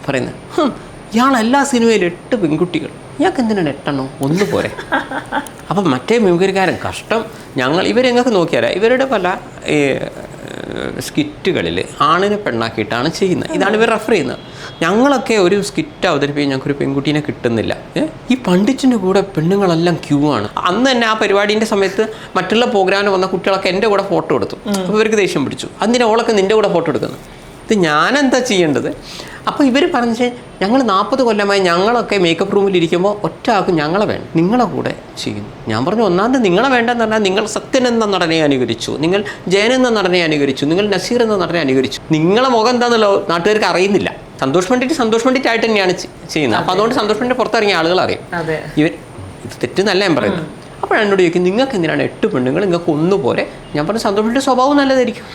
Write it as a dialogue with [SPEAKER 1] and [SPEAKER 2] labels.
[SPEAKER 1] പറയുന്നത്, ഇയാൾ എല്ലാ സിനിമയിലും 8 പെൺകുട്ടികൾ, ഇയാൾക്ക് എന്തിനാണ് 8 1 പോരെ. അപ്പം മറ്റേ മിമിക്രിക്കാരൻ കഷ്ടം, ഇവരെങ്ങൾക്ക് നോക്കിയാലോ ഇവരുടെ പല സ്കിറ്റുകളിൽ ആണിനെ പെണ്ണാക്കിയിട്ടാണ് ചെയ്യുന്നത്. ഇതാണ് ഇവർ റെഫർ ചെയ്യുന്നത്. ഞങ്ങളൊക്കെ ഒരു സ്കിറ്റ് അവതരിപ്പിക്കാൻ ഞങ്ങൾക്കൊരു പെൺകുട്ടീനെ കിട്ടുന്നില്ല. ഈ പണ്ഡിറ്റിൻ്റെ കൂടെ പെണ്ണുങ്ങളെല്ലാം ക്യൂ ആണ്. അന്ന് തന്നെ ആ പരിപാടീൻ്റെ സമയത്ത് മറ്റുള്ള പ്രോഗ്രാമിന് വന്ന കുട്ടികളൊക്കെ എൻ്റെ കൂടെ ഫോട്ടോ എടുത്തു. അപ്പോൾ ഇവർക്ക് ദേഷ്യം പിടിച്ചു, അതിൻ്റെ ഓളൊക്കെ നിൻ്റെ കൂടെ ഫോട്ടോ എടുക്കുന്നു. ഇത് ഞാനെന്താ ചെയ്യേണ്ടത്? അപ്പോൾ ഇവർ പറഞ്ഞു, ഞങ്ങൾ 40 കൊല്ലമായി ഞങ്ങളൊക്കെ മേക്കപ്പ് റൂമിലിരിക്കുമ്പോൾ ഒറ്റ ആൾക്കും ഞങ്ങളെ വേണ്ട, നിങ്ങളെ കൂടെ ചെയ്യുന്നു. ഞാൻ പറഞ്ഞു, ഒന്നാമത് നിങ്ങളെ വേണ്ടെന്ന് പറഞ്ഞാൽ നിങ്ങൾ സത്യൻ എന്ന നടനെ അനുകരിച്ചു, നിങ്ങൾ ജയൻ എന്ന നടനെ അനുകരിച്ചു, നിങ്ങൾ നസീർ എന്ന നടനെ അനുകരിച്ചു. നിങ്ങളെ മുഖം എന്താണെന്നല്ലോ നാട്ടുകാർക്ക് അറിയുന്നില്ല. സന്തോഷ് പണ്ഡിറ്റ് തന്നെയാണ് ചെയ്യുന്നത്. അപ്പോൾ അതുകൊണ്ട് സന്തോഷ് പണ്ഡിറ്റ് പുറത്തിറങ്ങിയ ആളുകൾ അറിയും. ഇവർ ഇത് തെറ്റെന്നല്ല ഞാൻ പറയുന്നത്. അപ്പോൾ എന്നോട് ചോദിക്കും, നിങ്ങൾക്ക് എന്തിനാണ് 8 പെണ്ണുങ്ങൾ, നിങ്ങൾക്ക് 1 പോരെ. ഞാൻ പറഞ്ഞു, സന്തോഷ് പണ്ഡിറ്റ് സ്വഭാവം നല്ലതായിരിക്കും.